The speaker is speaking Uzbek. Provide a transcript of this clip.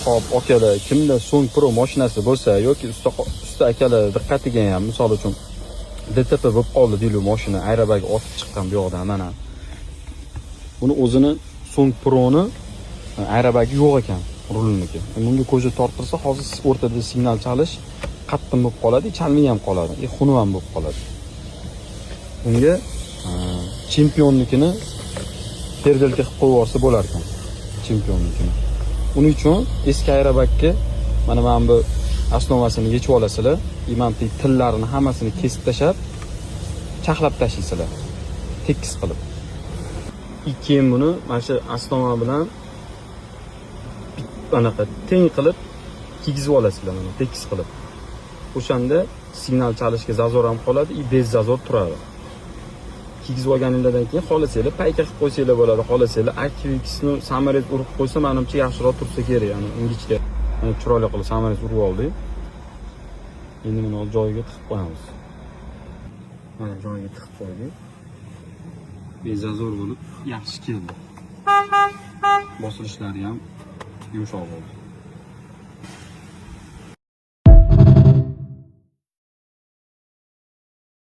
Hop, akalar, kimda So'ng Pro mashinasi bo'lsa yoki usta akalar diqqatiga ham, misol uchun DTP bo'lib qoldi deylik, mashina aerobagi otib chiqqan bu yoqdan mana. Buni o'zini So'ng Pro'ni aerobagi yo'q ekan, rulniki. Bunga ko'zi torttirsa, hozir o'rtada signal chalish qattiq bo'lib qoladi, chalmay ham qoladi, xunuk ham bo'lib qoladi. Bunga chempionnikini perdelka qilib qo'yvorsa bo'lar ekan, chempionnikini. Uning uchun eski aerobagga mana bu osnovasini yechib olasizlar, imamti tillarini hammasini kesib tashab, chaqlab tashlaysizlar, tekis qilib. Keyin buni mana shu osnova bilan anaqa teng qilib kiygizib olasizlar, mana tekis qilib. O'shanda signal chalishga zazor ham qoladi, bezzazor turadi. Kiygizib olganingizdan keyin xohlasanglar payka qilib qo'ysanglar bo'ladi, xohlasanglar aktivixni samolyot urib qo'ysa, menimcha yaxshiroq tursa kerak, ya'ni ingichka. Mana chiroyli qilib samolyot urib oldik. Endi buni joyiga tiqib qo'yamiz. Mana joyiga tiqib qo'ydik. Bezazor bo'lib yaxshi keldi. Bosilishlari ham yumshoq bo'ldi.